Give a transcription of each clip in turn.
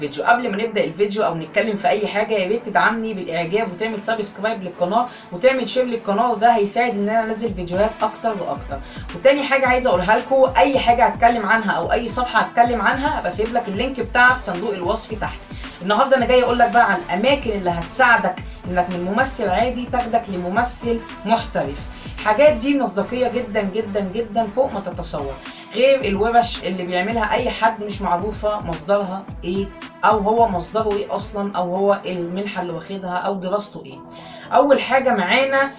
فيديو. قبل ما نبدا الفيديو او نتكلم في اي حاجه، يا ريت تدعمني بالاعجاب وتعمل سبسكرايب للقناه وتعمل شير للقناه، وده هيساعد ان انا انزل فيديوهات اكتر واكتر. وتاني حاجه عايزه اقولها لكم، اي حاجه هتكلم عنها او اي صفحه هتكلم عنها بسيب لك اللينك بتاعها في صندوق الوصف تحت. النهارده انا جاي اقول لك بقى عن الاماكن اللي هتساعدك انك من ممثل عادي تاخدك لممثل محترف. الحاجات دي مصداقيه جدا جدا جدا فوق ما تتصور، غير الورش اللي بيعملها اي حد مش معروفه مصدرها ايه، او هو مصدره ايه اصلا، او هو المنحه اللي واخدها او دراسته ايه. اول حاجه معانا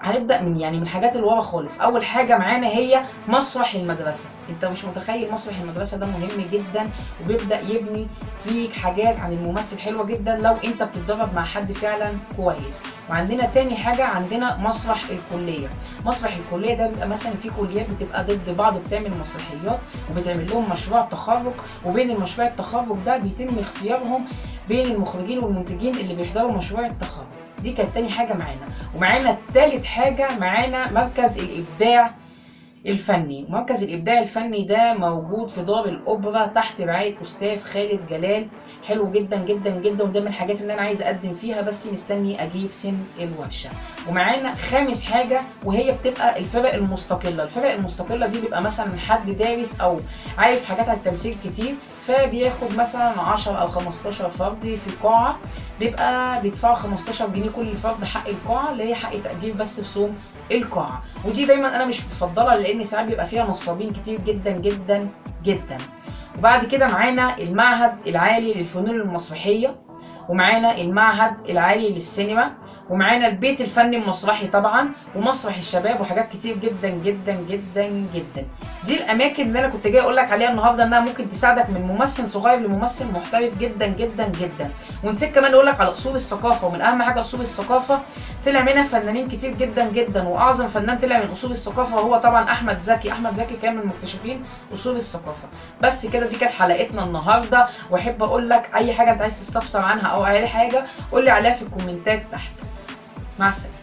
هنبدا من من الحاجات اللي ورا خالص. اول حاجه معانا هي مسرح المدرسه. انت مش متخيل مسرح المدرسه ده مهم جدا، وبيبدا يبني فيك حاجات عن الممثل حلوه جدا لو انت بتتدرب مع حد فعلا كويس. وعندنا تاني حاجه، عندنا مسرح الكليه. مسرح الكليه ده بيبقى مثلا في كليات بتبقى ضد بعض بتعمل مسرحيات وبتعمل لهم مشروع تخرج، وبين المشروع التخرج ده بيتم اختيارهم بين المخرجين والمنتجين اللي بيحضروا مشروع التخرج. دي كانت تاني حاجه معانا. ومعانا تالت حاجه، معانا مركز الابداع الفني. مركز الابداع الفني ده موجود في دار الاوبرا تحت رعايه استاذ خالد جلال. حلو جدا جدا جدا، وده من الحاجات اللي انا عايز اقدم فيها بس مستني اجيب سن الورشه. ومعانا خامس حاجه وهي بتبقى الفرق المستقله. الفرق المستقله دي بيبقى مثلا حد دارس او عارف حاجات عن التمثيل كتير، فبياخد مثلا 10 او 15 فرد في قاعه، بيبقى بيدفعوا 15 جنيه كل فرد حق القاعه اللي هي حق تاجير بس رسوم القاعه. ودي دايما انا مش بفضلها لان ساعات بيبقى فيها نصابين كتير جدا جدا جدا. وبعد كده معانا المعهد العالي للفنون المسرحيه، ومعانا المعهد العالي للسينما، ومعانا البيت الفني المسرحي طبعا، ومسرح الشباب، وحاجات كتير جدا جدا جدا جدا. دي الاماكن اللي انا كنت جاي اقول لك عليها النهارده انها ممكن تساعدك من ممثل صغير لممثل محترف جدا جدا جدا. ونسيت كمان اقول لك على اصول الثقافه، ومن اهم حاجه اصول الثقافه طلع منها فنانين كتير جدا جدا، واعظم فنان طلع من اصول الثقافه وهو طبعا احمد زكي. احمد زكي كان من مكتشفين اصول الثقافه. بس كده دي كانت حلقتنا النهارده، واحب اقول لك اي حاجه انت عايز تستفسر عنها او اي حاجه قول لي عليها في الكومنتات تحت. مع السلامة.